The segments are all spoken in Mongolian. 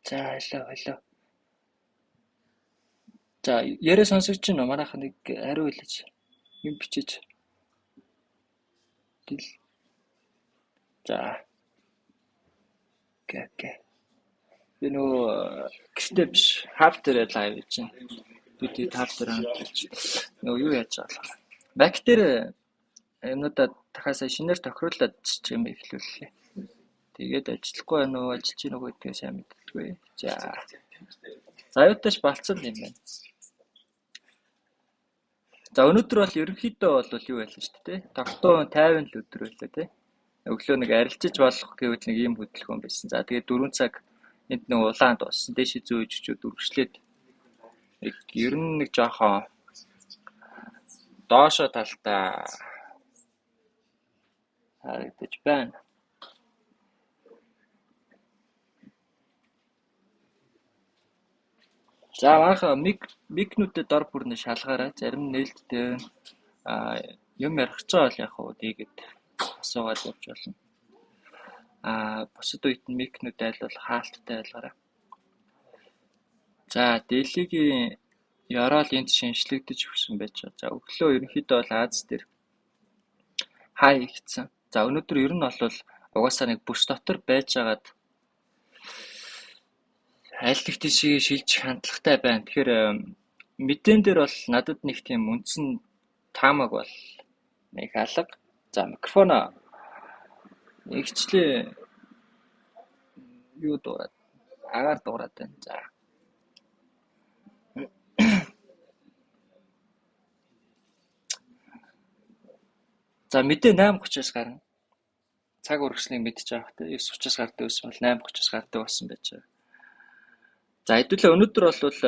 За hello. За яриа сонсогч байна уу? Манайх нэг хариу хэлж юм бичиж. За. Окей. Би нөө гэртээ биш. Хав дээр лайв хийж байна. Бид тав дээр хамтарч. Нөө юу яаж байгаа. Бак дээр юмнуудаа дахиасаа шинээр тохируулаад юм эхлүүллээ. Тэгээд ажиллахгүй байна уу? Ажиллаж гин үгүй гэдгээ сайн мэддэггүй. За. Заюутаж балцсан юм байна. За өнөөдөр бол ерөнхийдөө бол юу байлаа шүү дээ. Тогтун 50 л өдөр байлаа тий. Өглөө нэг арилжиж болох гэвэл нэг ийм хөдөлгөөн байсан. За тэгээд 4 цаг энд нэг улаан дууссан. Дэши зөөж үргэлжлээд ер нь нэг жоохон доошо талтаа харагдаж байна. За манайха микнүүдэд дор бүрнэ шалгаарай. Зарим нээлттэй юм ярих ч бол яг уу тийгээд асуугаад явж болно. Бусад үед микнүүд айлвал хаалттай байлгаарай. За дэлхийн ёроол энд шинжлэгдэж өгсөн байж байгаа. За өглөө ерөнхийдөө бол Аз дээр хай ихсэн. За өнөөдөр ер нь бол угаасаа нэг бүс дотор байжгаад аль нэг тийшээ шилжих хандлагатай байна. Тэгэхээр мэдэн дээр бол надад нэг тийм үндсэн таамаг бол нэг алга. За микрофон ихчлээ юу дуурайд агаар дуурайд байна. За. За мэдээ 8:30-аас гарна. Цаг үргэлжлэнийг мэдчих авах те 9:30-аас гардаг байсан бол 8:30-аас гардаг болсон байж байгаа. За хэдүүлээ өнөөдөр бол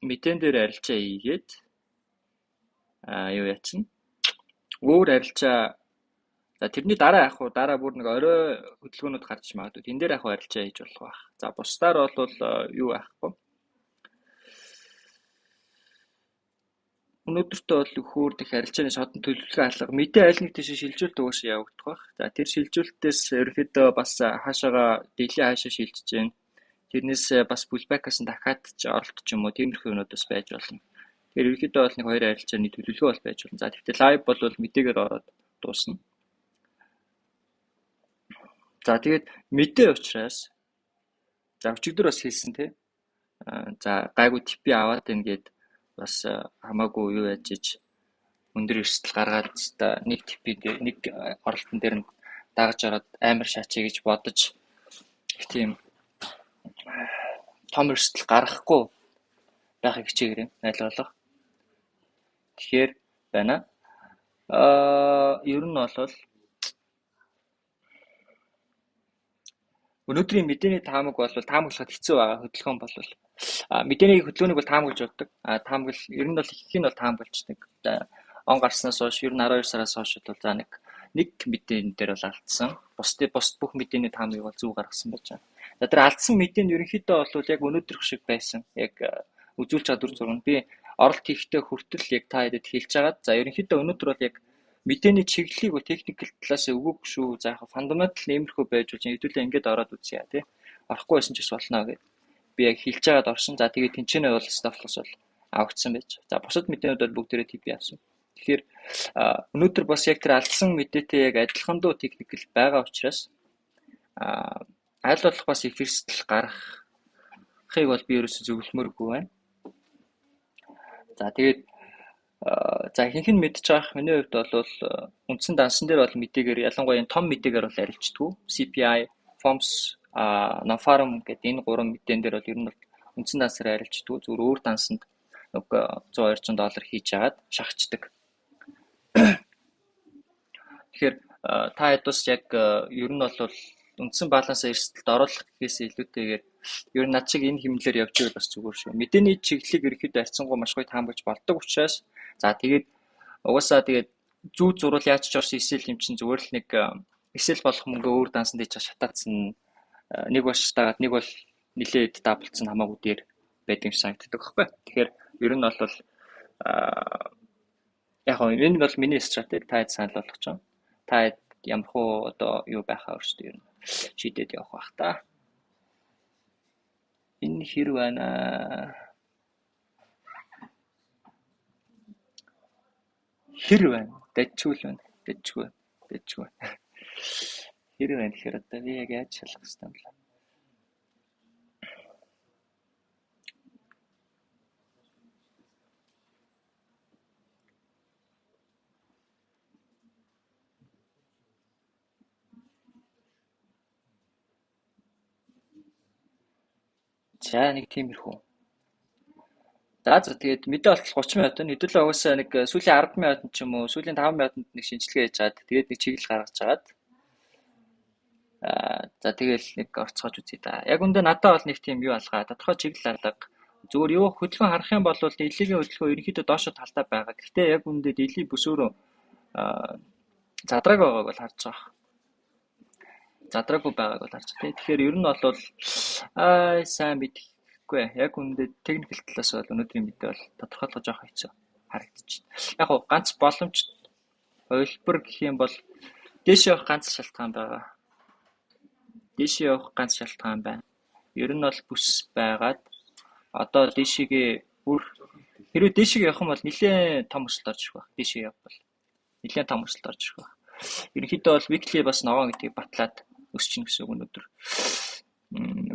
мэдэн дээр арилжаа хийгээд юу ячна? Өөр арилжаа за тэрний дараа яг хуу дараа бүр нэг орой хөдөлгөөнүүд гарч магадгүй. Тэн дээр яг хуу арилжаа хийж болох байх. За бусдаар бол юу байхгүй. Өнөөдөртөө бол хөөр дэх арилжааны содон төлөвлөгөө алга мэдээ аль нэг тийш шилжүүлэлт угаашаа явагдах байх. За тэр шилжүүлэлтээс ерөөхдөө бас хаашаага дэлхийн хаашаа шилжиж гэн. Тэрнээс бас pullback-аас дахиад оролт ч юм уу тиймэрхүү юмуд бас байж болно. Тэр ерөөхдөө бол нэг хоёр арилжааны төлөвлөгөө бол байж болно. За тэгвэл лайв бол мэдээгээр ороод дуусна. За тэгээд мэдээ учраас за өчигдөр бас хэлсэн тий. За гайгүй типи аваад ингээд бас хамаагүй юу яаж ич өндөр эрсдэл гаргаад нэг типи нэг оролтон дээр нь дагаж ороод амар шаачаа гэж бодож их тийм том эрсдэл гаргахгүй байхыг хичээгээрэй найлуулга. Тэгэхээр байна. Ер нь бол өнөөдрийн мэдээний таамаг бол таамаглахад хэцүү байгаа хөдөлгөөн бол мэдээний хөдөлгөөнийг бол таамаглаж явдаг. Таамагл ер нь бол их нь бол таамаглаждаг. Он гарснаас хойш ер нь 12 сараас хойш бол за нэг мэдээний дээр бол алдсан. Бус бүх мэдээний таамагийг бол зөв гаргасан байж байгаа. За тэр алдсан мэдээнд ерөнхийдөө бол яг өнөөдрөх шиг байсан. Яг үзүүлж чадвар зураг нь би оролт хийхдээ хүртэл яг та хэдэд хэлж хагаад за ерөнхийдөө өнөөдөр бол яг мэдээний чиглэлийг бол техникэл талаас өгөөг шүү. За яг фундаментал нэмэрхүү байж болж хэдүүлээ ингээд ороод үзье тий. Орохгүй байсан ч бас болно гэд. Би яг хэлж хагаад орсон. За тэгээд тэнцэнэ бол стафлос бол авагдсан байж. За бусад мэдээнүүд бол бүгдээрээ тип яасан. Тэгэхээр өнөөдөр бас яг тэр алдсан мэдээтэй яг адилхан дуу техникэл байгаа учраас аль болох бас их эрсдэл гаргахыг бол би ерөөсөө зөвлөмөргүй байна. За тэгээд за ихэнх нь мэдчих واخ миний хувьд бол үндсэн дансан дээр бол мэдээгээр ялангуяа том мэдээгээр бол арилждаг. CPI, FOMS, Nafarm гэдэг энэ гурван мэдэн дээр бол ер нь үндсэн дансаар арилждаг. Зүгээр өөр дансанд нэг $100-200 хийж агаад шахацдаг. Тэгэхээр та хэд бас яг ер нь бол үндсэн балансаа эрсдэлд оруулах гэхээс илүүтэйгээр ер нь над шиг энэ хэмнэлээр явж байвал бас зүгээр шүү. Мэдээний чиглэлийг ерөөхдөө арцсангуй маш гоё таамаглаж болдог учраас за тэгээд угаасаа тэгээд зүү зурвал яаж ч орсон эсэл юм чинь зүгээр л нэг эсэл болох мөнгө өөр дансанд хийж шатаацсан нэг бол шатаагаад нэг бол нилээд даблцсан хамаагүй дээр байдаг юм санагддаг байхгүй. Тэгэхээр ер нь бол яг энэ бол миний стратеги таад санал болгож байгаа. Та ямархуу одоо юу байхаа өөрсдөө ер нь шийдээд явах бах та. Энэ хэр байна? Хэр байна? Дажгүй байна. Дажгүй. Хэр байна гэхээр одоо би яг яаж шалгах хэрэгтэй юм бэ? За нэг тиймэрхүү. За тэгээд мэдээ болтол 30 минут байна. Хэдүүлээ угаасаа нэг сүүлийн 10 минутанд ч юм уу, сүүлийн 5 минутанд нэг шинжилгээ хийж чаад тэгээд нэг чиглэл гаргаж чагаад за тэгэл нэг орцгоож үзье да. Яг үндэ надад бол нэг тийм юу алгаа. Тодорхой чиглэл алга. Зүгээр юу хөдөлгөөн харах юм бол дийлэнгийн хөдөлгөөн ерөнхийдөө доошо талтай байгаа. Гэхдээ яг үндэ дийлэн бүсөөрөө задраг байгааг бол харж байгаа. Задраагүй байгааг бол харж байна. Тэгэхээр ер нь бол сайн мэдэхгүй. Яг үндэ техникэл талаас бол өнөөдрийн мэдээ бол тодорхойлох жоох хэцүү харагдчихна. Яг гоо ганц боломж хувилбар гэх юм бол дээшээ явах ганц шалтгаан байгаа. Дээшээ явах ганц шалтгаан байна. Ер нь бол бүс байгаад одоо дээшээгээ бүр хэрвээ дээшээгээ явах юм бол нэлээд том өсөлт орж ирэх байх. Дээшээ явбал нэлээд том өсөлт орж ирэх байх. Ерөнхийдөө бол weekly бас ногоон гэдгийг батлаад өсчихнө гэсэн үг өнөөдөр.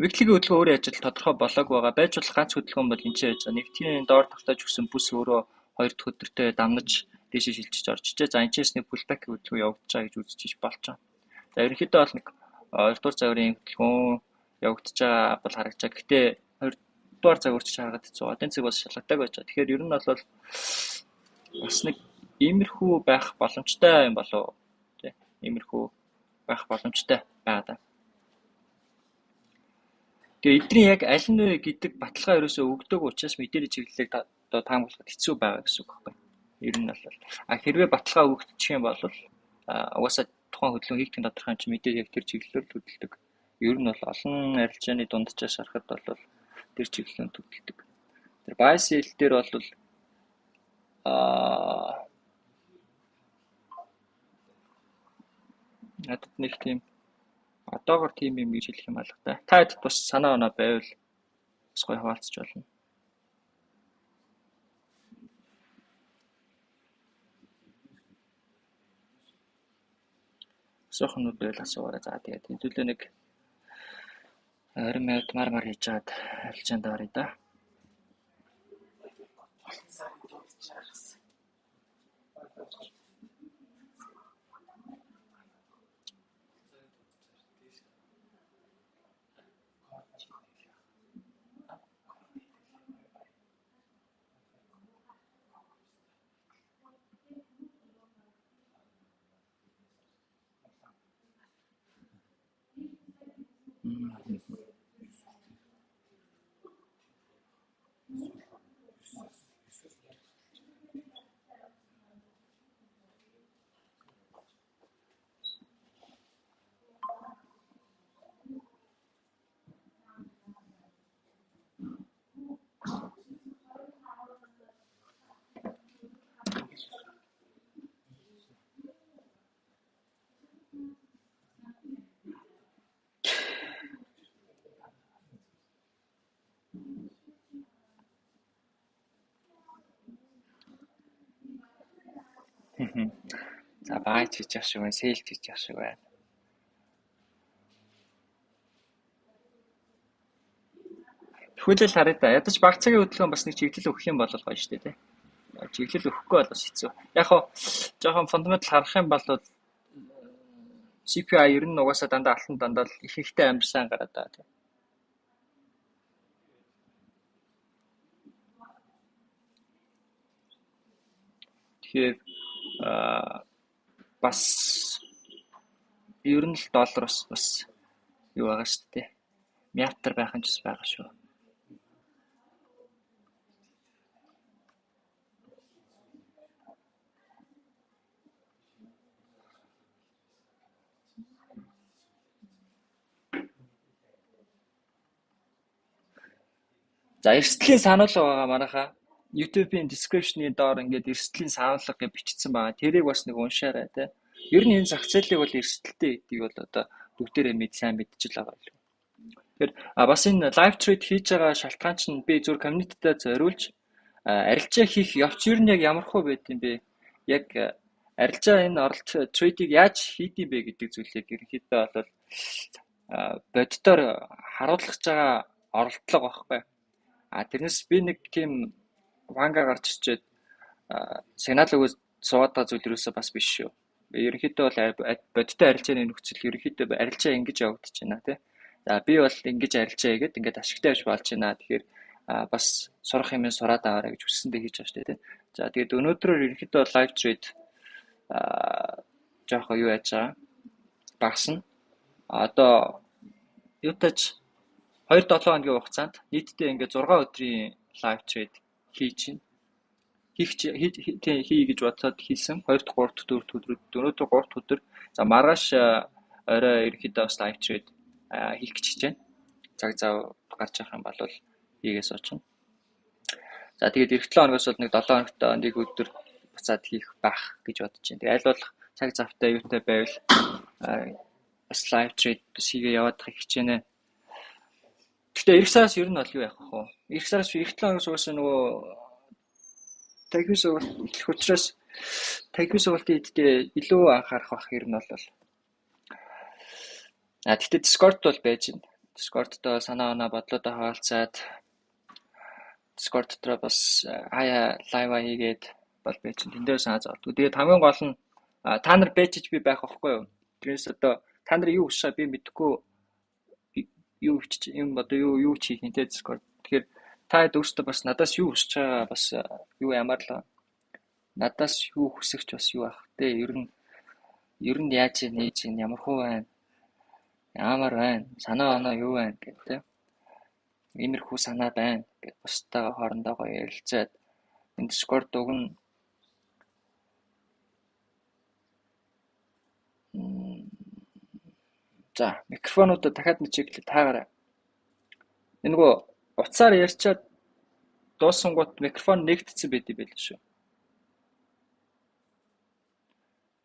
Weekly-гийн хөдөлгөөн өөрөө яаж тодорхой болоогүй байгаа. Байж болох ганц хөдөлгөөн бол энэ ч байж байгаа. Нэгтгэн доор тогтоож өгсөн бүс өөрөө 2 дахь өдөртөө дамнаж дээшээ шилжиж орж ичээ. За энэчээс нэг pullback хөдөлгөөн явагдаж байгаа гэж үзэж болж байгаа. За ерөнхийдөө бол нэг 2 дугаар загварын хөдөлгөөн явагдаж байгаа бол харагдаж байгаа. Гэхдээ 2 дугаар загварч харагдаж байгаа. Тэнцэг бас шалгалтайг байж байгаа. Тэгэхээр ер нь бол бас нэг иймэрхүү байх боломжтой юм болов. Тэ. Иймэрхүү байх боломжтой байгаа даа. Тэгээ эдний яг аль нь вэ гэдэг баталгаа ерөөсөө өгдөг учраас мэдээлэл чиглэлийг одоо таамаглахад хэцүү байгаа гэсэн үг байхгүй. Ер нь бол хэрвээ баталгаа өгдөг юм бол угаасаа тухайн хөдөлгөөн хийх тодорхой юм чи мэдээ яг тэр чиглэлээр хөдөлдөг. Ер нь бол олон арилжааны дунджаас харахад бол тэр чиглэлээр хөдөлдөг. Тэр buy sell дээр бол надад нэг тийм одоогор тийм юм гэж хэлэх юм алга та. Та хэд бас санаа оноо байвал бас гоё хаваалцж болно. Асуухнууд байл асуугаарай. За тэгээд хэдүүлээ нэг 20 минут мар хийж чад арилжаанд оръё да. За buy хийж явах шиг байна, sell хийж явах шиг байна. Хүлээл харъя да. Ядаж баг цагийн хөдөлгөөн бас нэг чиглэл өгөх юм бол гоё шүү дээ, тий. Чиглэл өгөхгүй бол бас хэцүү. Яг хоо жоохон фундаментал харах юм бол CPI ер нь угаасаа дандаа алтан дандаа их ихтэй амар сайн гараад байгаа тий. Тэгэхээр бас ер нь л доллароос бас юу байгаа шүү дээ. Мятар байх нь ч байгаа шүү. За эрсдлийн сануулга байгаа манайхаа. YouTube-ийн description-ы доор ингээд эрсдлийн сануулга гэж бичсэн байгаа. Тэрийг бас нэг уншаарай тий. Ер нь энэ зах зээлийг бол эрсдэлтэй гэдгийг бол одоо бүгдээрээ сайн мэдчихэл байгаа юм. Тэгэхээр бас энэ live trade хийж байгаа шалтгаан чинь би зөв community-тэй зориулж арилжаа хийх явц ер нь яг ямар хөө байд юм бэ? Яг арилжаа энэ оролт трейдийг яаж хийдэм бэ гэдэг зүйлийг ерөнхийдөө бол бодитоор харуулж байгаа оролдлого байхгүй. Тэрнээс би нэг тийм ванга гарч ирчээд сигнал өгөөд суугаад байгаа зүйл юусоо бас биш шүү. Ерөнхийдөө бол бодиттой арилжааны нөхцөл ерөнхийдөө арилжаа ингэж явагдаж байна тий. За би бол ингэж арилжаа хийгээд ингээд ашигтай байж болж байна. Тэгэхээр бас сурах юм сураад аваарай гэж хүссэндээ хийж байгаа шүү дээ тий. За тэгээд өнөөдрөөр ерөнхийдөө live trade жоохон юу яаж байгаа багасна. Одоо юутач 2-7 хоногийн хугацаанд нийтдээ ингээд 6 өдрийн live trade хийж байна. Хий гэж бодсоод хийсэн 2-3 өдөр өнөөдөр 3 өдөр. За маргааш орой ерөнхийдөө бас live trade хийх гэж байна. Цаг зав гарч явах юм бол хийгээс очно. За тэгээд эх 7 хоногоос бол нэг 7 хоногт нэг өдөр буцаад хийх байх гэж бодож байна. Тэгээд аль болох цаг завтай юутай байвал бас live trade хийгээ яваад хичээнэ. Гэхдээ эх сараас ер нь бол юу яах вэ? Эх сараас эх 7 хоногоос угаасаа нөгөө тагвар сургалт эхлэх учраас тагвар сургалтын эддээ илүү анхаарах бах ер нь бол. Гэхдээ Discord бол байж байна. Discord-доо санаа оноо бодлоодоо хаалцаад Discord дотроо бас хаяа лайв хийгээд бол байж байна. Тэндээ санаа зовлоо. Тэгээд хамгийн гол нь та нар бэжж би байх байхгүй юу? Тэрээс одоо та нар юу хийшээ би мэдэхгүй юу хийх юм те Discord. Тэгэхээр та өөртөө бас надаас юу хүсэж байгаа бас юу ямаарлаа. Надаас юу хүсэгч бас юу ах те ер нь яаж нээж ямар хуу байна. Ямар байна. Санаа оноо юу байна гэдэг. Иймэрхүү санаа байна гэж бусдаа хоорондоо ярилцаад энэ Discord дугна за микрофонуудаа дахиад нэг чиглэл таагаарай. Энэ нөгөө уцаар ярьчаад дуусангууд микрофон нэгтцсэн байдгийг байл шүү.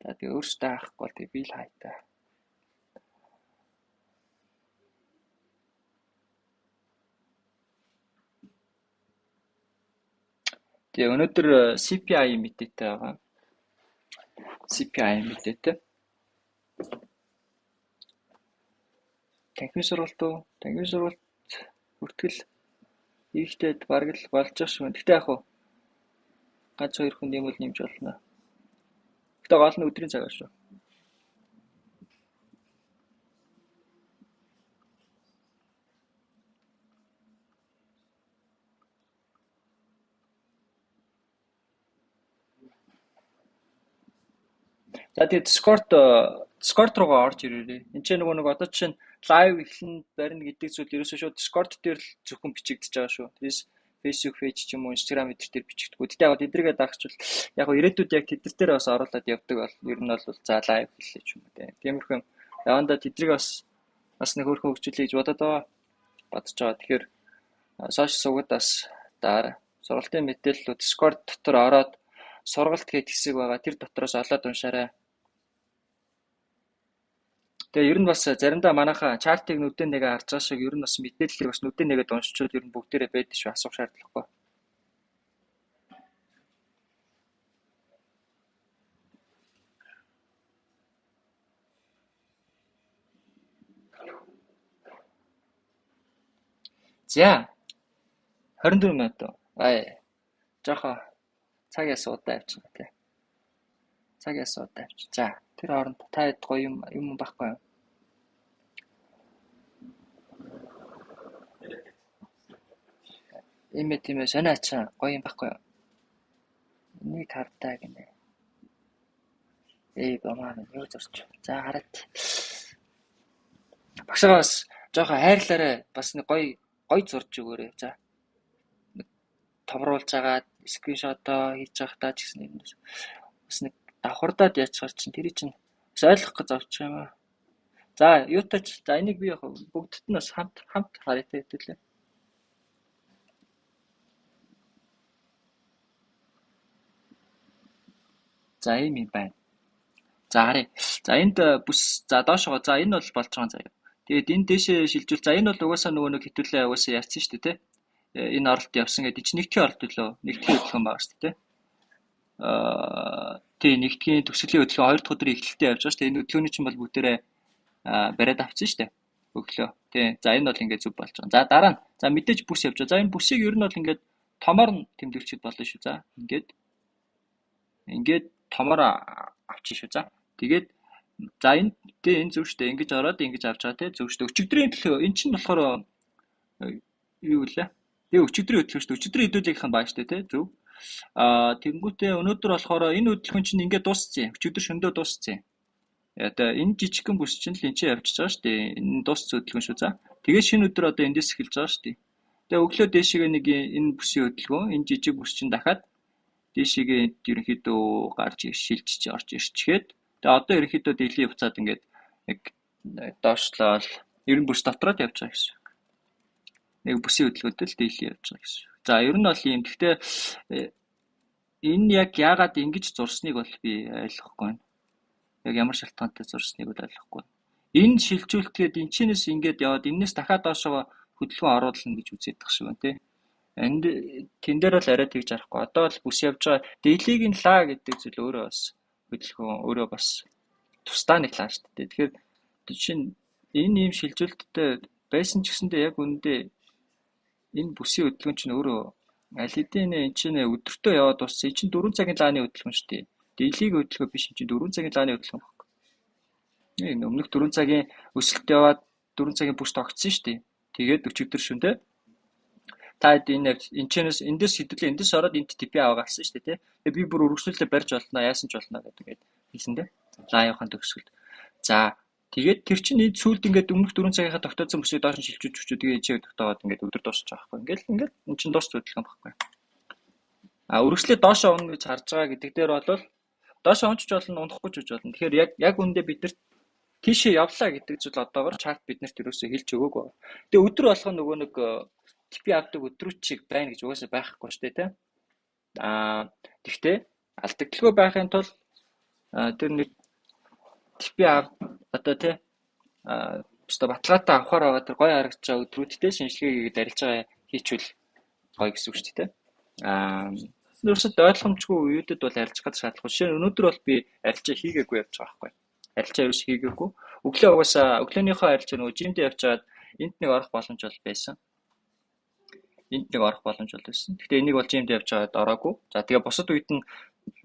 За тэгээ өөртөө хаахгүй бол тэгээ би л хайтаа. Тэгээ өнөөдөр CPI мэдээтэй байгаа. CPI мэдээтэй. Танхим сургалт хүртэл ихтэй бараг л болж байгаа шүү. Гэхдээ яг хуу ганц 2 хүн нэмэл нэмж болно. Гэхдээ гол нь өдрийн цагаар шүү. За тэгээд Discord руугаа орж ирээрэй. Энд чинь нөгөө нэг одоо чинь live эхлэн барина гэдэг зүйл ерөөсөө шууд Discord дээр л зөвхөн бичигдэж байгаа шүү. Тэрс Facebook page ч юм уу Instagram дээр бичигдэггүй. Тэгтээ яг тэдрийгээ дагчвал яг ирээдүйд яг тэд дээр бас оруулаад явдаг бол ер нь бол за live хэллээ ч юм уу те. Тиймэрхүү яванда тэдрийг бас нэг хөрхөн хөгжүүлээ гэж бодож байгаа. Тэгэхээр сошиал сувгуудаас дараа сургалтын мэдээллүүд Discord дотор ороод сургалт гэдэг хэсэг байгаа. Тэр дотроос олоод уншаарай. Тэгээ ер нь бас заримдаа манайхаа чартыг нүдэн нэгэ харж байгаа шиг ер нь бас мэдээллийг бас нүдэн нэгэд уншчихвол ер нь бүгдээрээ байдаг шүү, асуух шаардлагагүй. За 24 минут. Жохоо цаг ясуудаа авчихна тий. За тэр хооронд та гоё юм байхгүй юу? Тийм сониачаа гоё юм байхгүй юу? Энийг хардаа гинэ. Бамаа юу зорч. За хараад. Багшаа бас жоохон хайрлаарай. Бас нэг гоё зурж өгөөрэй. За. Товруулж агаад скриншотоо хийж явахдаа ч гэсэн юм. Бас нэг давхардаад яачаар чинь тэр чинь бас ойлгох гэж авчих юм аа. За юутач за энийг би яг бүгдд нь бас хамт харъя хэвтэлээ. За ийм юм байна. За харъя. За энд бүс за доошоо за энэ бол болж байгаа заяа. Тэгээд энэ дээшээ шилжүүл. За энэ бол угаасаа нөгөө нэг хитүүлээ угаасаа ярьсан шүү дээ, тий. Энэ оролт явсан гэдэг чинь нэгтгэхийн оролт төлөө нэгтгэхийн хөдөлгөөн байгаа шүү дээ, тий. Тий, нэгтгэхийн төсөлийн хөдөлгөөн 2 дахь өдрийн эхлэлтэй явж байгаа шүү дээ. Энэ хөдөлгөөний чинь бол бүгдээрээ бариад авсан шүү дээ. Өглөө. Тий. За энэ бол ингээд зүг болж байгаа. За дараа нь. За мэдээж бүс явж байгаа. За энэ бүсийг ер нь бол ингээд томоор нь тэмдэглэхэд болно шүү. За ингээд томоор авчих шүү. За тэгээд за энэ зөв шүү дээ. Ингэж ороод ингэж авч байгаа тий. Зөв шүү дээ. Өчигдрийн төлөө эн чинь болохоор юу вэ? Тэгээ өчигдрийн хөдөлгөөн шүү дээ. Өчигдрийн хэдүүлгийнхэн баа шүү дээ тий. Зөв. Тэнгүүтээ өнөөдөр болохоор энэ хөдөлгөөн чинь ингээд дууссан. Өчигдөр шөндөө дууссан. Одоо энэ жижигхэн бүс чинь л энэ чинь явчихж байгаа шүү дээ. Энэ дууссан хөдөлгөөн шүү. За тэгээд шинэ өдөр одоо эндээс эхэлж байгаа шүү дээ. Тэгээ өглөө дээшээ нэг энэ бүсийн хөдөлгөөн энэ жижиг бүс чинь дахиад дээшээ ерөнхийдөө гарч шилжиж орж ирчихэд тэгээ одоо ерөнхийдөө дийлэн явцаад ингээд нэг доошлол 90 бүс дотроод явж байгаа гэсэн. Нэг бүсийн хөдөлгөөнтэй л дийлэн явж байгаа гэсэн. За ер нь бол юм. Гэхдээ энэ яг яагаад ингэж зурсныг бол би ойлгохгүй байна. Яг ямар шалтгаантай зурсныг бол ойлгохгүй. Энэ шилжүүлэлтгээд энэчнээс ингээд яваад энэс дахиад доошоо хөдөлгөөн оруулна гэж үзээд тах шиг байна тий. Энд тэн дээр бол арай тэгж арахгүй. Одоо бол бүс явж байгаа дийлийг нь лаа гэдэг зүйл өөрөө бас хөдөлгөөн өөрөө бас тусдаа нэг лаа шүү дээ. Тэгэхээр чинь энэ ийм шилжүүлэлттэй байсан ч гэсэндээ яг үндэ энэ бүсийн хөдөлгөөн чинь өөрөө аль хэдийн энэ чинь өдөртөө яваад дууссан. Энэ чинь 4 цагийн лааны хөдөлгөөн шүү дээ. Дийлийг хөдөлгөөн биш, энэ чинь 4 цагийн лааны хөдөлгөөн байна. Энэ өмнөх 4 цагийн өсөлт яваад 4 цагийн бүс тогтсон шүү дээ. Тэгээд өчигдөр шөнөдөө та энэ энэчнээс эндээс хэдүүлээ эндээс ороод энд типи аваагаарсан шүү дээ, тий. Тэгээд би бүр өргөжлөлөө барьж болно, яасан ч болно гэдэг хэлсэн дээ. Лаавынхаа төгсгөлд. За тэгээд тэр чинь энэ сүүлд ингээд өмнөх 4 цагийнхаа тогтоосон бүсийг доош нь шилжүүлж өчөө тэгээд ичээ тогтоогоод ингээд өдөр дуусчих байхгүй. Ингээд энэ чинь дуусч хөдөлгөөн байхгүй. Өргөжлөө доошоо унах гэж харж байгаа гэдэг дээр бол доошоо унчж болно, унахгүй ч гэж болно. Тэгэхээр яг үндэ бид нар тийшээ явлаа гэдэг зүйл одоогор чарт биднэрт юусоо хэлж өгөөгүй. Тэгээ өдөр болгоо нөгөө нэг типи авдаг өдрүүчийг байна гэж угаасаа байхгүй шүү дээ, тий. Тэгтээ алдагдaltaгүй байхын тулд тэр нэг типи одоо тий өстой баталгаатай авахаар байгаа тэр гоё харагдаж байгаа өдрүүдтэй шинжилгээ хийгээд арилж байгаа хийчихвэл гоё гэсэн үг шүү дээ, тий. Нэрсэд ойлгомжгүй үедэд бол арилжих гэдэг шаардлагагүй. Жишээ нь өнөөдөр бол би арилжаа хийгээгүй явж байгаа байхгүй. Арилжаа юус хийгээгүй. Өглөө угаасаа өглөөнийхөө арилжаа нөгөө жимд явжгаад энд нэг орох боломж бол байсан. Гэхдээ энийг бол жимд явж байгаад ороогүй. За тэгээ бусад үед нь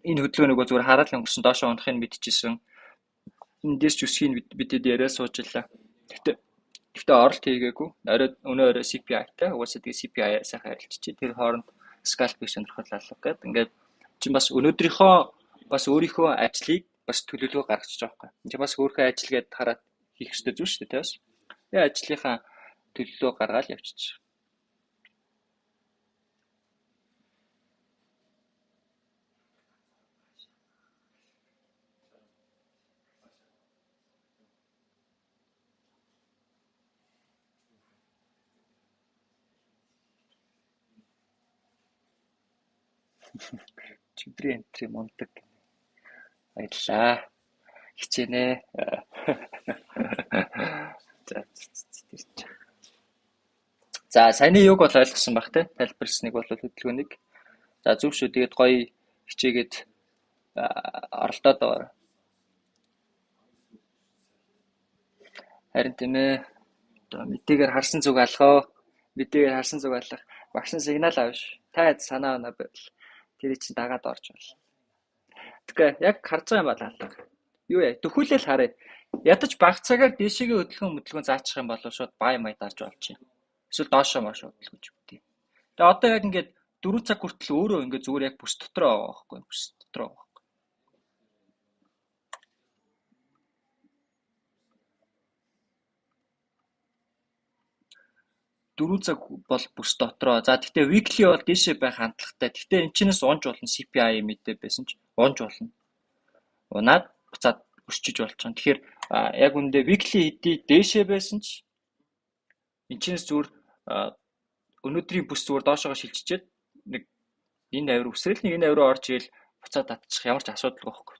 энэ хөдөлгөөнийг зүгээр хараад л өнгөрсөн, доошоо унахыг мэдчихсэн. Эндээс ч үсгийг бидэд яриа суучлаа. Гэхдээ оролт хийгээгүй. Өнөө орой CPI-тай. Угаасаа тэгээ CPI сайхан арилжчихээ. Тэр хооронд скальпыг сонирхол алга гэдэг. Ингээд чи бас өнөөдрийнхөө бас өөрийнхөө ажлыг бас төлөвлөгөө гаргачих жоохгүй. Чи бас өөрийнхөө ажил гээд хараад хийх хэрэгтэй зүйл шүү дээ, тийм. Тэгээ ажлынхаа төлөвлөгөө гаргаад явчих. Чидрийн энтри мундаг. Баярлаа. Хичээнэ. За саяны юг бол ойлгосон баг те. Тайлбарласныг бол хөдөлгөөнийг. За зөв шүү. Тэгээд гоё хичээгээд оролдоод байгаа. Харин тийм ээ. Одоо мэдээгээр харсан зүг алгаа. Багш сигнал авш. Та санаа оноо байвал тэр чинь дагаад орж байна. Тэгэхээр яг харж байгаа юм бол алга. Юу яа? Төхөөлөл харъя. Ядаж баг цагаар дээшээгээ хөдөлгөөн заачих юм бол шууд бай май дарж болчих. Эсвэл доошоо маш хөдөлгөж үгүй. Тэгээ одоо яг ингээд 4 цаг хүртэл өөрөө ингээд зүгээр яг бүс дотроо байгаа байхгүй. Бүс дотроо байгаа. 4 цаг бол бүс дотроо. За тэгтээ weekly бол дээшээ байх хандлагатай. Тэгтээ энэ чинээс унж болно CPI мэдээ байсан ч унж болно. Унаад буцаад өсчиж болчихно. Тэгэхээр яг үндэ weekly хэдий дээшээ байсан ч энэ чинээс зүгээр өнөөдрийн бүс зүгээр доошоо шилжчихэд нэг энэ авир өсрэл нэг энэ авир орж ийл буцаад татчих ямар ч асуудалгүй байхгүй.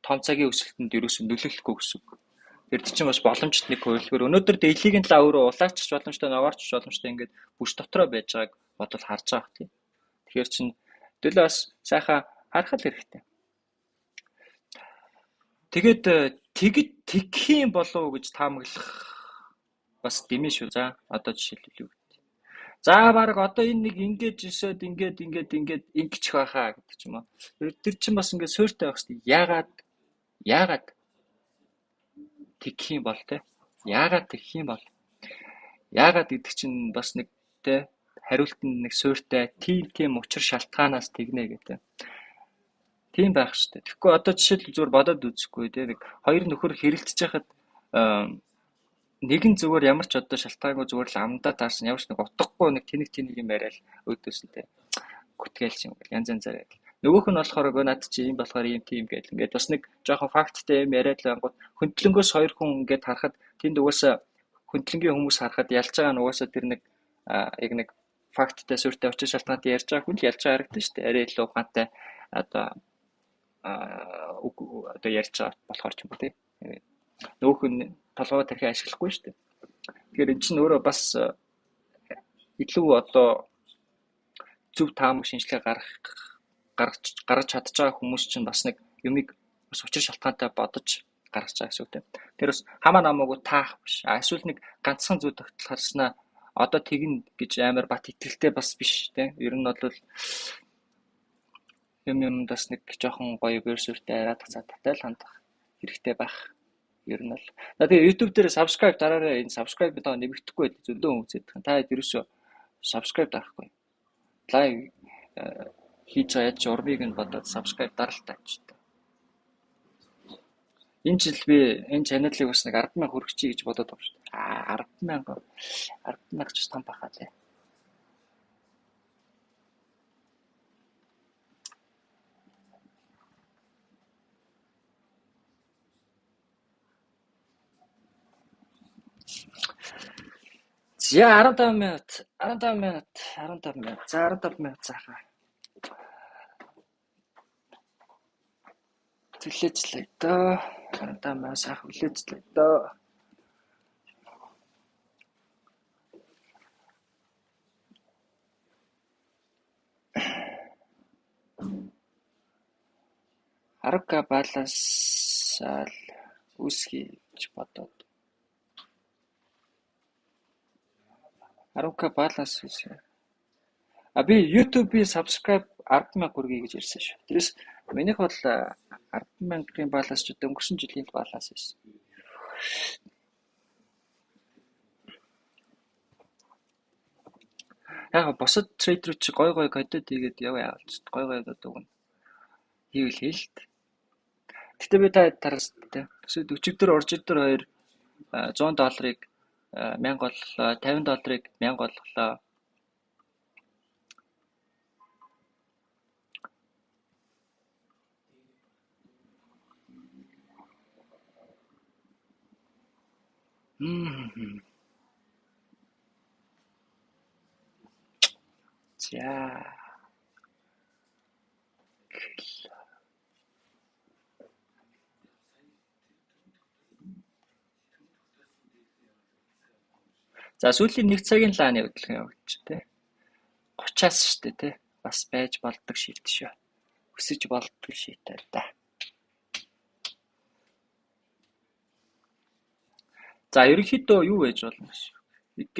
Том цагийн өсөлтөнд ерөөсөө нөлөөлөхгүй гэсэн үг. Эрд чинь бас боломжит нэг хувилбар. Өнөөдөр дэлхийн талаа өөрөө улаарчч боломжтой, ногоорч боломжтой ингээд бүс дотроо байж байгааг бодвол харж байгаа хэрэг. Тэгэхээр чин хэдүүлээ бас сайхан харах л хэрэгтэй. Тэгээд тэгэх юм болов уу гэж таамаглах бас дэмий шүү. За одоо жишээлбэл юу гэдэг. За баг одоо энэ нэг ингэж өсөд ингэж ингэчих байхаа гэдэг ч юм уу. Тэр чинь бас ингээд суйртай байх шүү. Яагаад тэгэх юм бол те? Яагаад тэгэх юм бол? Яагаад гэдэг чинь бас нэг те хариулт нь нэг суйртай тийм учир шалтгаанаас тэгнэ гэдэг. Тийм байх шүү дээ. Тэгэхгүй одоо жишээлбэл зүгээр бодоод үзэхгүй те нэг хоёр нөхөр хэрэлдэж байхад нэгэн зүгээр ямар ч одоо шалтгаангүй зүгээр л амдаа таарсан ямар ч нэг утгагүй нэг тэнэг юм яриад өөдөөсөнтэй гүтгэлч юм бол янз янзаар яриад. Нөгөөх нь болохоор нөгөө над чи юм болохоор юм тийм гэл ингээд бас нэг жоохон факттай юм яриад л ангууд хөндлөнгөөс хоёр хүн ингээд харахад тэнд угаасаа хөндлөнгийн хүмүүс харахад ялж байгаа нь угаасаа тэр нэг яг нэг факттай суурьтай очиж шалтгаантай ярьж байгаа хүн л ялж байгаа харагдаж шүү дээ. Арай илүү ухаантай одоо ярьж байгаа болохоор ч юм уу тийм. Нөгөөх нь толгой тархи ашиглахгүй шүү дээ. Тэгэхээр энэ чинь өөрөө бас илүү одоо зөв таамаг шинжилгээ гаргаж чадж байгаа хүмүүс чинь бас нэг юмыг бас учир шалтгаантай бодож гаргаж байгаа гэсэн үг тийм. Тэр бас хамаа намаагүй таах биш. Эсвэл нэг ганцхан зүйл тогтолцоорснаа одоо тэгнэ гэж амар бат итгэлтэй бас биш тийм. Ер нь бол юм бас нэг жоохон гоё версүртэй арай таттай л хандах хэрэгтэй байх. Ер нь л. Тэгээ YouTube дээр subscribe дараарай. Энэ subscribe битаа нэмэгдэхгүй байл зөндөө үзээд байгаа. Та ерөөсөө subscribe дарахгүй. Лайв хийж яач урмыг нь бодоод subscribe даралтай ч гэдэг. Энэ жил би энэ чаналыг бас нэг 10,000 хүргэчихье гэж бодоод байгаа шүү дээ. 10,000 ч том бахаа лээ. За 15 минут. За 15 минут заахаа. Хүлээжлээ дөө. 15 минут заах хүлээжлээ дөө. Арука балансал үсгийж бодоод. Арука баланс үсгээ. Би YouTube-ийн subscribe 10,000 хүргэе гэж ярьсан шүү. Тэрээс минийх бол 10,000-ийн баланс ч өнгөрсөн жилийн баланс байсан. Яг босод трейдерүүд чи гой кодод хийгээд яваалч гой өгнө. Хийвэл хэлт. Гэтэ би та тараас тэ. Өчигдөр оржигдөр хоёр $100 1000 боллоо, $50 1000 боллоо. За. За сүүлийн 1 цагийн лааны хөдөлгөөн явуулж тэ. 30-аас штэ тэ. Бас байж болдог шийдэж шүү. Өсөж болдог шийдэл да. За ерөнхийдөө юу байж болно гэж. Нэг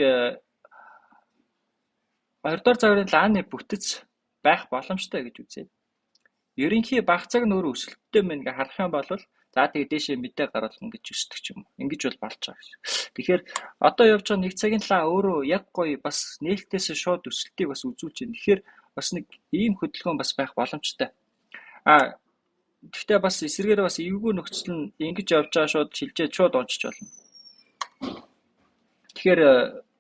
2-р цагийн лааны бүтэц байх боломжтой гэж үзээд. Ерөнхий баг цаг нөр өсөлттэй мэн ингээ харах юм бол за тэгээ дээшээ мэдээ гаргал ингэж өсдөг ч юм уу. Ингэж бол болж байгаа гэсэн. Тэгэхээр одоо явж байгаа 1 цагийн лаа өөрөө яг гоё бас нээлтээс шууд өсөлтийг бас үзүүлж байна. Тэгэхээр бас нэг ийм хөдөлгөөн бас байх боломжтой. Гэхдээ бас эсрэгээр бас эвгүй нөхцөл нь ингэж явж байгаа шууд шилжээд шууд унчиж болно. Тэгэхээр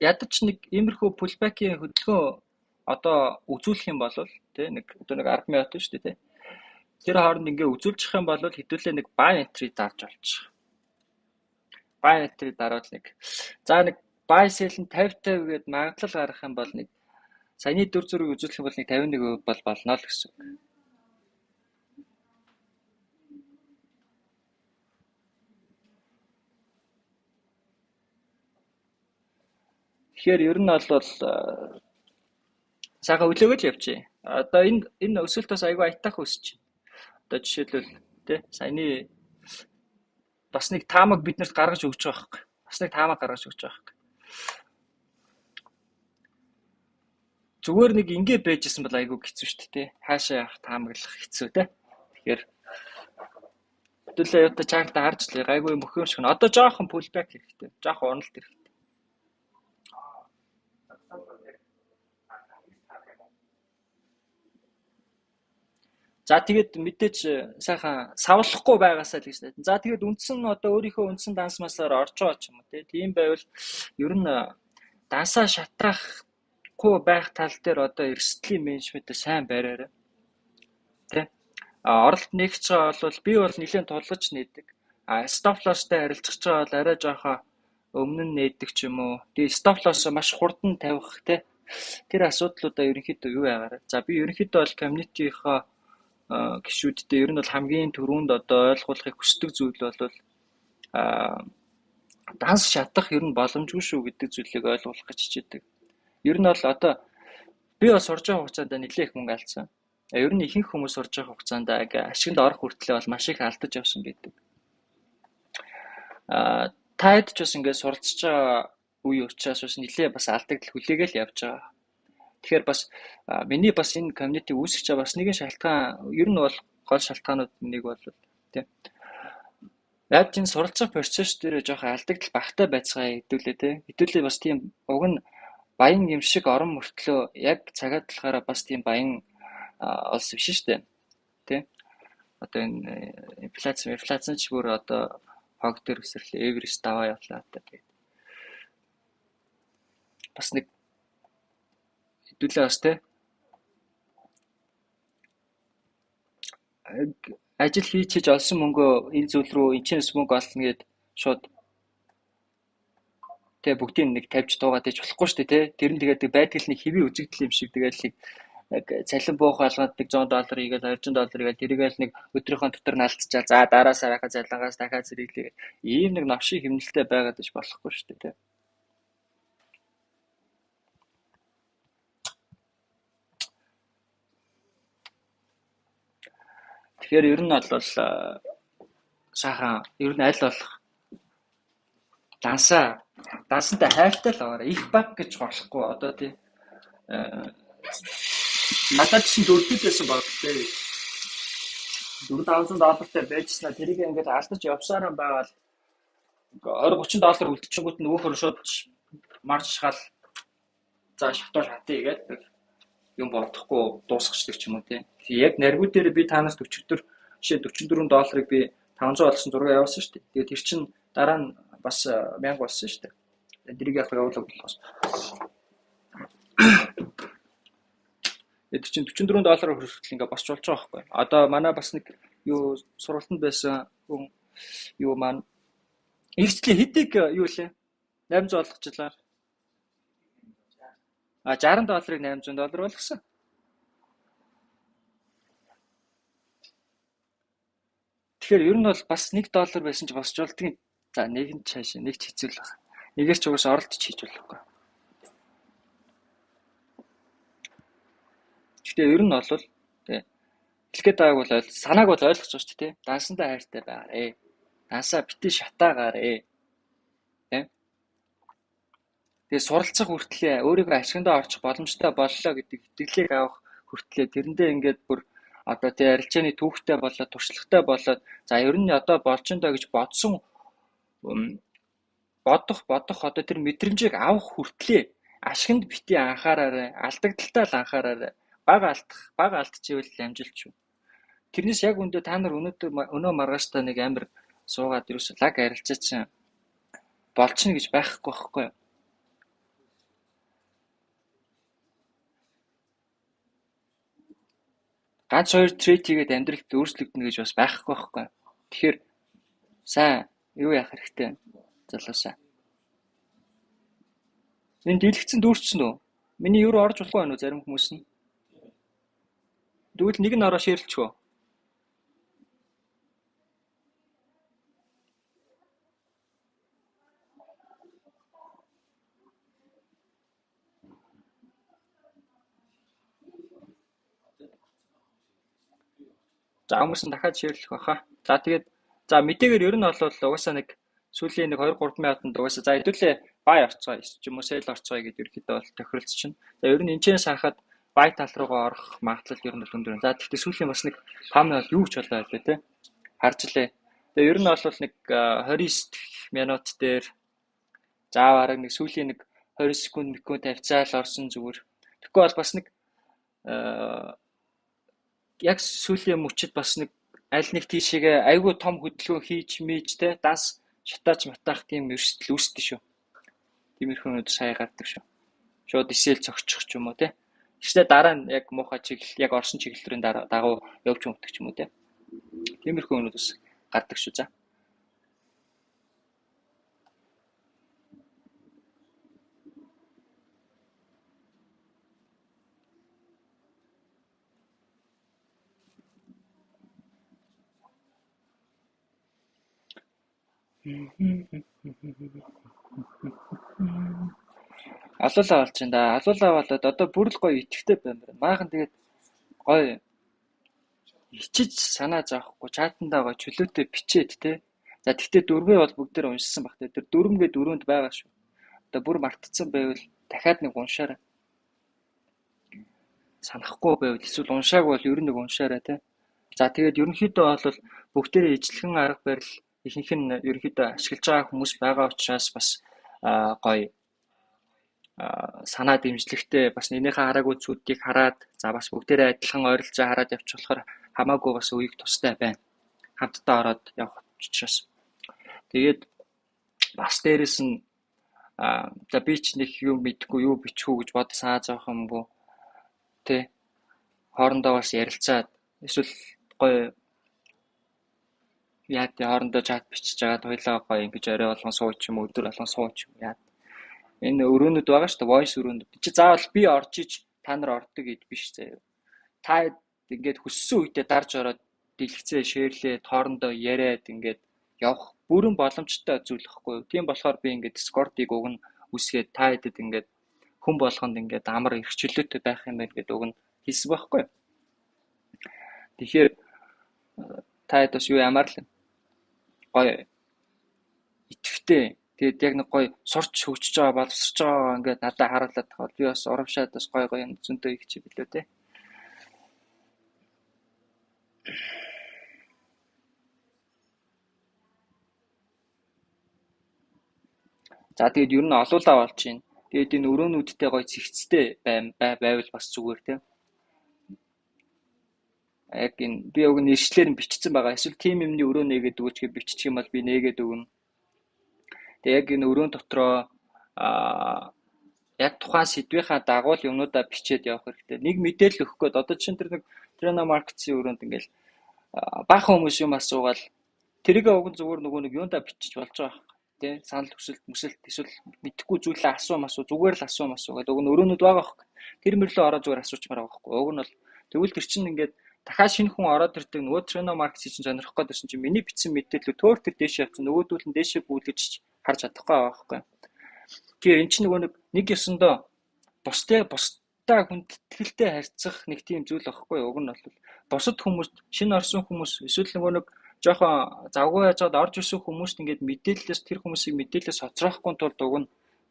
ядаж нэг иймэрхүү pullback-ийн хөдөлгөөн одоо үзүүлэх юм бол тий нэг одоо нэг 10 минут шүү дээ тий. Тэр хооронд ингээ үзүүлчих юм бол хэдүүлээ нэг buy entry дарж болчих. Buy entry дараад нэг за нэг buy sell нь 50-50 гээд магадлал гарах юм бол нэг саяны 4 зүрийг үзүүлэх юм бол нэг 51% бол болно л гэсэн үг. Тэгэхээр ер нь бол сайхан өглөөгөө л явжээ. Одоо энэ өсөлт бас айгүй аятайхан өсөж байна. Одоо жишээлбэл тий саяны бас нэг таамаг биднэрт гаргаж өгч байгаа байхгүй. Бас нэг таамаг гаргаж өгч байгаа байхгүй. Зүгээр нэг ингэ байжсэн бол айгүй хэцүү шүү дээ тий. Хаашаа явах таамаглах хэцүү тий. Тэгэхээр хэдүүлээ яваа чагтаа харж л айгүй мөхөм шиг. Одоо жоохон pullback хэрэгтэй. Жоохон уналт хэрэгтэй. За тэгээд мэдээж сайхан савлахгүй байгаасаа л гэж найдаа. За тэгээд үндсэн одоо өөрийнхөө үндсэн дансмасаар орж байгаа ч юм уу тийм байвал ер нь дансаа шатаахгүй байх тал дээр одоо эрсдлийн менежментэд сайн бариараа. Тэ. Оролт нэгч байгаа бол би бол нэлээд тулгаж нээдэг. Stop lossтай харилцаж байгаа бол арай жоохоо өмнө нь нээдэг ч юм уу. Тэгээд stop loss маш хурдан тавих тэ. Тэр асуудлуудаа ерөнхийдөө юу яагаар. За би ерөнхийдөө бол community-ийнхаа гишүүдтэй ер нь бол хамгийн түрүүнд одоо ойлгуулахыг хүсдэг зүйл бол данс шатах ер нь боломжгүй шүү гэдэг зүйлийг ойлгуулах гэж хичээдэг. Ер нь бол одоо би бас сурж байгаа хугацаанд нэлээд их мөнгө алдсан. Ер нь ихэнх хүмүүс сурж байгаа хугацаанд ашигт орох хүртлээр бол маш их алдаж явсан байдаг. Та хэд ч бас ингээд суралцж байгаа үе учраас бас нэлээд бас алдагдал хүлээгээл явж байгаа. Тэгэхээр бас миний бас энэ community үүсгэж байгаа бас нэгэн шалтгаан ер нь бол гол шалтгаанууд нэг бол тийм. Яг энэ суралцах процесс дээр жоохон алдагдал багтаа байцгаа хэдүүлээ тийм. Хэдүүлээ бас тийм уг нь баян юм шиг орон мөртлөө яг цагаад талахаараа бас тийм баян олс биш шүү дээ. Тийм. Одоо энэ инфляци ч бүр одоо хог дээр өсөрлөө эверест даваа явлаа та тийм. Бас нэг хэдүүлээ бас тийм. Ажил хийж олсон мөнгөө энэ зүйл рүү энэчнээс мөнгө олно гэд шууд тэгээ бүгдийг нэг тавьж дуугаад иж болохгүй шүү дээ тий. Тэр нь тэгээд байдгал нэг хэвийн үзэгдэл юм шиг тэгээд нэг цалин буух алгаад нэг $100 хийгээл $200 хийгээл тэргээл нэг өдрийнхөө дотор наалтчаал за дараа сарынхаа цалингаас дахиад зэрэглээ. Ийм нэг новшийн хэмнэлтэд байгаад иж болохгүй шүү дээ тий. Тэгэхээр ер нь бол сайхан ер нь аль болох дансантай хайртай л аваарай. Их баг гэж болохгүй одоо тий. Надад чинь дөрөвдөөсөн баг тий. $4,000 байжснаа тэрийг ингээд алдаж явсараа байгаад $20-30 үлдчихэнгүүт нь өөхөр шууд марш шахал за шатал хатъя гэдэг юм бодохгүй дуусчихдаг ч юм уу тий. Яг наргуу дээр би танаас $44 би $500 болсон зураг явуулсан шүү дээ. Тэгээд тэр чинь дараа нь бас 1000 болсон шүү дээ. Тэрийг яг явуулах болохоос. Тэгээд чинь $44 хүртэл ингээ босч болж байгаа байхгүй. Одоо манай бас нэг юу сургалтанд байсан хүн юу маань эрсдлийн хэдийг юу лээ? 800 болгочлаа. $60-ыг $800 болгосон. Тэгэхээр ер нь бол бас $1 байсан ч босч болдгийг. За нэг нь цааш нэг ч хэцүү л байна. Нэгээр ч угаас оролт хийж болохгүй. Гэхдээ ер нь бол тий. Хэлгээд байгааг бол санааг бол ойлгож байгаа шүү дээ. Дансантай хайртай байгаарэ. Дансаа битээ шатаагаарэ. Тий. Тэгээ суралцах хүртлээр өөрийгөө ашигтаа орчих боломжтой боллоо гэдэг итгэлийг авах хүртлээр тэрэндээ ингээд бүр одоо тий арилжааны түүхтэй болоод туршлагатай болоод за ер нь одоо болж энэ гэж бодсон бодох одоо тэр мэдрэмжийг авах хүртлээр ашигт битээ анхаараарай. Алдагдaltaй л анхаараарай. Баг алдчихвэл амжилт шүү. Тэрнээс яг өндөө та нар өнөө маргааш та нэг амир суугаад юусэн лаг арилжаач болчихно гэж байхгүй байхгүй. Ганц хоёр трейд хийгээд амьдралд өөрчлөгдөнө гэж бас байхгүй байхгүй. Тэгэхээр сайн юу яах хэрэгтэй залуусаа. Энэ дэлгэцэн дүүрчихсэн үү? Миний юу орж болох байх уу зарим хүмүүс нь? Тэгвэл нэг нь ороо шеэрлчихөө. За хүмүүс нь дахиад шеэрлэх баха. За тэгээд за мэдээгээр ер нь бол угаасаа нэг сүүлийн нэг 2 3 мянганд угаасаа за хэдүүлээ бай орцгоо ч юм уу сэл орцгоо гэж ерөөхдөө бол тохиролцож чинь. За ер нь энэчээс харахад бай тал руугаа орох магадлал ер нь бол өндөр. За тэгтээ сүүлийн бас нэг пам бол юу ч болоо байлээ те. Харж лээ. Тэгээ ер нь бол нэг 29 минут дээр заавараг нэг сүүлийн нэг 20 секунд микро тавьцаал орсон зүгээр. Тэгэхгүй бол бас нэг яг сүүлийн мөчид бас нэг аль нэг тийшээгээ айгүй том хөдөлгөөн хийж мийжтэй данс шатаач матаах тийм өрсөлдөл үүсдэг шүү. Тиймэрхүү өнөд сая гардаг шүү. Шууд исэл цогчих ч юм уу те. Тэгснэ дараа нь яг муухай чиглэл яг орсон чиглэлрийн дагуу явж өмтөх ч юм уу те. Тиймэрхүү өнөд бас гардаг шүү за. Алуулаа болж байна да. Алуулаа болоод одоо бүр л гоё итгэвтэй баймаар. Maaхан тэгээд гоё ичиж санаа зовхгүй чатандаа гоё чөлөөтэй бичээд те. За тэгтээ дөрвөө бол бүгдээр уншсан баг те. Тэр дөрвөнгээ дөрөнд байгаа шүү. Одоо бүр мартцсан байвал дахиад нэг уншаарай. Санахгүй байвал эсвэл уншааг бол ер нь нэг уншаарай те. За тэгээд ерөнхийдөө бол бүгдээрээ ижлэхэн арга барил ихэнх нь ерөнхийдөө ашиглаж байгаа хүмүүс байгаа учраас бас гоё санаа дэмжлэгтэй бас нэнийхээ хараагүй зүйлийг хараад за бас бүгдээрээ адилхан ойролцоо хараад явчих болохоор хамаагүй бас үеийг тустай байна. Хамтдаа ороод явах учраас. Тэгээд бас дээрэс нь за би ч нэг юм мэдгүй юу бичих үү гэж бодсон заах юмгүй тэ хоорондоо бас ярилцаад эсвэл гоё яа тий хоорондоо чат бичиж байгаа хоёлаа гоё ингэж орой болгон сууч юм өдөр болгон сууч юм яа. Энэ өрөөнүүд байгаа шүү дээ voice өрөөнүүд. Чи заавал би орж иж та нар ордог гэд биш заяа. Та ингээд хүссэн үедээ дарж ороод дэлгэцээ шеэрлээ хоорондоо яриад ингээд явах бүрэн боломжтой зүйл واخгүй. Тийм болохоор би ингээд Discord-ыг уг нь үсгээд та хэдэд ингээд хүн болгонд ингээд амар эрхчлөөтэй байх юм байна гэдэг уг нь хэлсэн байхгүй. Тэгэхээр та хэд бас юу ямар л гоё итгэвтэй. Тэгээд яг нэг гоё сурч хөгжиж байгаа боловсрч байгаа ингээд надад харуулдаг бол би бас урамшаад бас гоё юм зөнтөө их чи билүү те. За тэгээд ер нь олуулаа болж байна. Тэгээд энэ өрөөнүүдтэй гоё цэгцтэй байвал бас зүгээр те. Яг энэ би уг нь нэршлэр нь бичсэн байгаа. Эсвэл тим юмны өрөө нээгээд өгөөч гэж биччих юм бол би нээгээд өгнө. Тэгээд яг энэ өрөөн дотроо яг тухайн сэдвийнхаа дагуу юмнуудаа бичээд явах хэрэгтэй. Нэг мэдээлэл өгөх гээд одоо чинь тэр нэг Treno Markets-ийн өрөөнд ингээл баахан хүмүүс юм асуугаал тэрийгээ уг нь зүгээр нөгөө нэг юундаа бичиж болж байгаа. Тэ санал хүсэлт эсвэл мэдхгүй зүйлээ асуу зүгээр л асуу гэдэг уг нь өрөөнүүд байгаа байхгүй. Тэр мэрлээ ороо зүгээр асуучмаар байгаа байхгүй. Уг нь бол тэгвэл тэр чинь ингээд дахиад шинэ хүн ороод ирдэг нөгөө Treno Markets чинь сонирхох гээд ирсэн чинь миний бичсэн мэдээлэл төөр тэр дээшээ явсан нөгөөдүүл нь дээшээ бүүлгэж харж чадахгүй байгаа байхгүй. Тэгэхээр эн чинь нөгөө нэг ёсондоо бусдаа хүндэтгэлтэй харьцах нэг тийм зүйл байхгүй. Уг нь бол бусад хүмүүс шинэ орсон хүмүүс эсвэл нөгөө нэг жоохон завгүй яжгаад орж ирсэн хүмүүст ингээд мэдээлэлээс тэр хүмүүсийг мэдээлэлээс хоцроохгүй тулд уг нь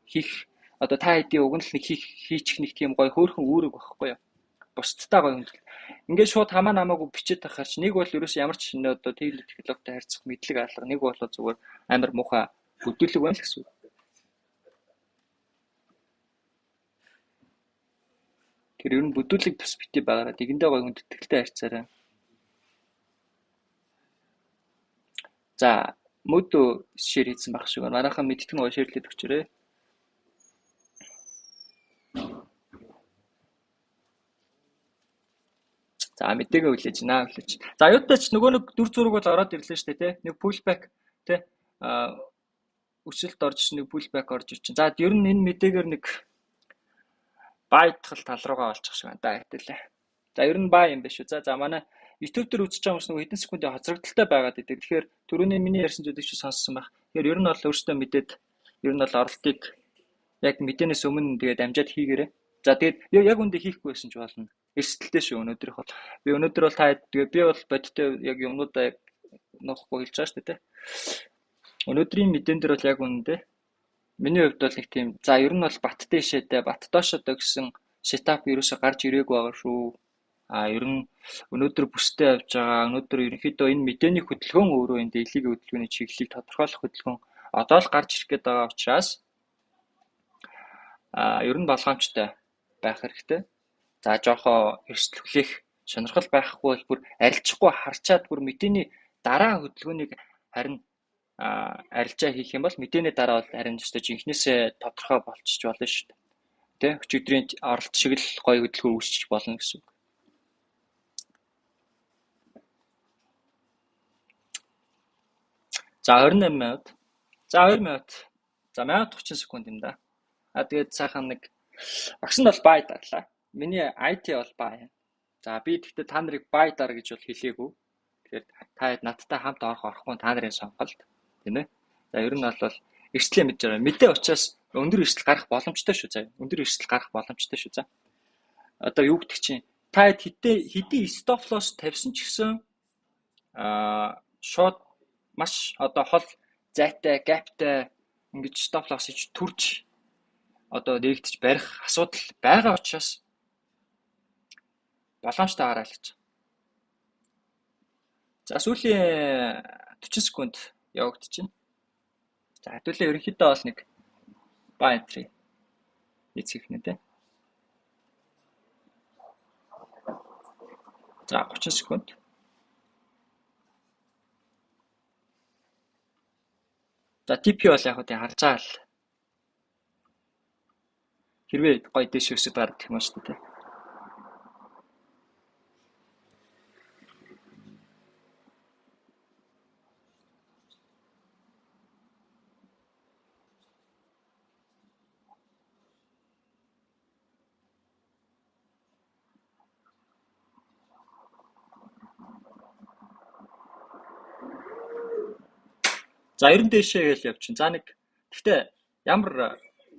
хийх одоо та хэдийн уг нь л нэг хийчих нэг тийм гоё хөөрхөн үүрэг байхгүй юу. Бусдтай гоё хүндэл. Ингээд шууд хамаа намаагүй бичээд тахаар чи нэг бол ерөөс ямар ч шинэ одоо технологитой харьцах мэдлэг алга нэг бол зүгээр амар муухай бүдүүлэг байна л гэсэн үг. Тэр ер нь бүдүүлэг бас бити байгаараа тэгэндээ гоё хүндэтгэлтэй харьцаарай. За мөдөө шеэр хийсэн байх шиг байна. Манайхан мэдтгэн гоё шеэрлээд өгчөөрэй. За мэдээгээ хүлээж байна хүлээж. За аюутаач нөгөө нэг дүр зураг бол ороод ирлээ шүү дээ тий. Нэг pullback тий өсөлт орж нэг pullback орж ирчин. За ер нь энэ мэдээгээр нэг байтгал тал руугаа олчих шиг байна да хэвтэлээ. За ер нь баа юм биш үү. За манай YouTube дээр үзэж байгаа хүмүүс нөгөө хэдэн секундын хоцрогдолтой байгаад идэг. Тэгэхээр түрүүний миний ярьсан зүйлийг чи сонссон байх. Тэгэхээр ер нь бол өөртөө мэдээд ер нь бол оролтыг яг мэдээнээс өмнө тэгээд амжаад хийгээрэй. За тэгээд яг үндэ хийхгүй байсан ч болно. эрсдэлтэй шүү өнөөдрийнх бол. Би өнөөдөр бол би бол бодиттой яг юмнуудаа яг нуухгүй хэлж байгаа шүү дээ. Өнөөдрийн мэдэн дээр бол яг үнэндээ миний хувьд бол нэг тийм за ер нь бол бат дэшээдээ бат доошоо гэсэн сетап ерөөсө гарч ирээгүй байгаа шүү. Ер нь өнөөдөр бүстэй явж байгаа. Өнөөдөр ерөнхийдөө энэ мэдээний хөдөлгөөн өөрөө энэ дэлхийн хөдөлгөөний чиглэлийг тодорхойлох хөдөлгөөн одоо л гарч ирэх гээд байгаа учраас ер нь болгоомжтой байх хэрэгтэй. За жоохоо эрсдэлхлэх сонирхол байхгүй бол бүр арилжихгүй харчаад бүр мэдээний дараа хөдөлгөөнийг харин арилжаа хийх юм бол мэдээний дараа бол харин өстой жинхнээсээ тодорхой болчих болно шүү дээ. Тэ өчигдрийн оролт шиг л гоё хөдөлгөөн үүсчих болно гэсэн үг. За 28 минут. За 2 минут. За 1030 секунд юм да. Тэгээд сайхан нэг багшинд бол бай дарлаа. Миний IT бол бай. За би тэгтээ та нарыг бай дар гэж бол хэлээгүй. Тэгэхээр та надтай хамт орохгүй та нарын сонголт тийм ээ. За ер нь бол эрсдлээ мэдж байгаа. Мэдээ учраас өндөр эрсдэл гарах боломжтой шүү заа. Өндөр эрсдэл гарах боломжтой шүү заа. Одоо юу гэдэг чинь та хэдий stop loss тавьсан ч гэсэн шууд маш одоо хол зайтай, гаптай ингэж stop loss-ыг түрж одоо нэгдэж барих асуудал байгаа учраас боломжтой гараа л гэж. За сүүлийн 40 секунд явагдчихна. За хэдүүлээ ерөнхийдөө бол нэг buy entry эцгэх нэ тэ. За 30 секунд. За TP бол яг үгүй харж байгаа л. Хэрвээ гоё дэш өсөд гарах юм шүү дээ. За 90 дэшээ гэж явчихна. За нэг гэхдээ ямар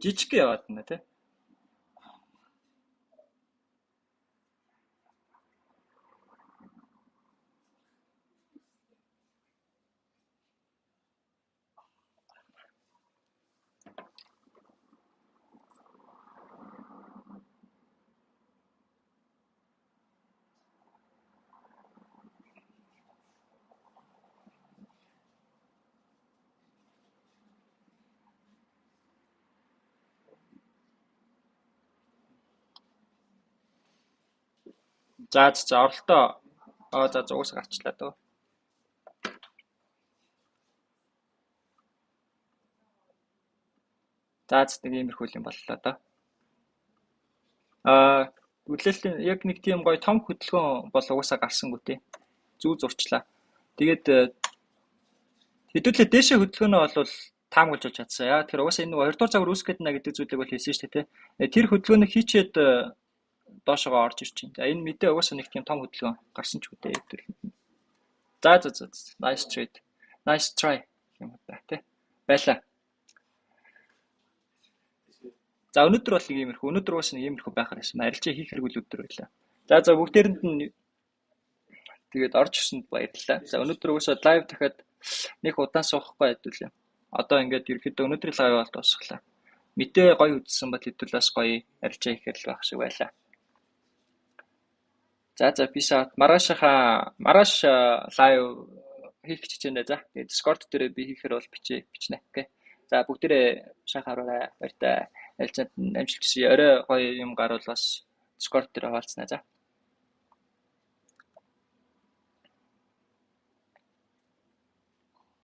жижиг яваад байна те. За оролтоо за зугаас гарчлаа дөө. За нэг иймэрхүү юм боллоо доо. Үлээлтийн яг нэг тийм гоё том хөдөлгөөн бол угаасаа гарсангүй тий. Зүү зурчлаа. Тэгээд хэдүүлээ дээшээ хөдөлгөөнөө бол таамаглаж болж чадсан. Яа тэгэхээр угаасаа энэ 2 дугаар цагаар үүсгээд байна гэдэг зүйлийг бол хэлсэн шүү дээ тий. Тэр хөдөлгөөнийг хийчээд доошоо орж ирж байна. За энэ мэдээ угаасаа нэг тийм том хөдөлгөөн гарсан ч үдээ. За. Nice trade. Nice try юм да тий. Байлаа. За өнөөдөр бол нэг иймэрхүү. Өнөөдөр угаасаа нэг иймэрхүү байхаар байсан. Арилжаа хийх хэрэг өдөр байлаа. За бүгдээрэнд нь тэгээд орж ирсэнд баярлалаа. За өнөөдөр угаасаа лайв дахиад нэг удаан суухахгүй хэдүүлээ. Одоо ингээд ерөөхдөө өнөөдрийн лайв бол дуусглаа. Мэдээ гоё үзсэн бол хэдүүлээс гоё арилжаа хийхээр л байх шиг байлаа. За peace out. Маргааш лайв хийх гэж байна. За тэгээд Discord дээр би хийхээр бол бичнэ. Окей. За бүгдээрээ сайхан хараарай. Баяртай. Арилжаанд амжилт хүсье. Орой гоё юм гарвал бас Discord дээр хаваалцнаа. За.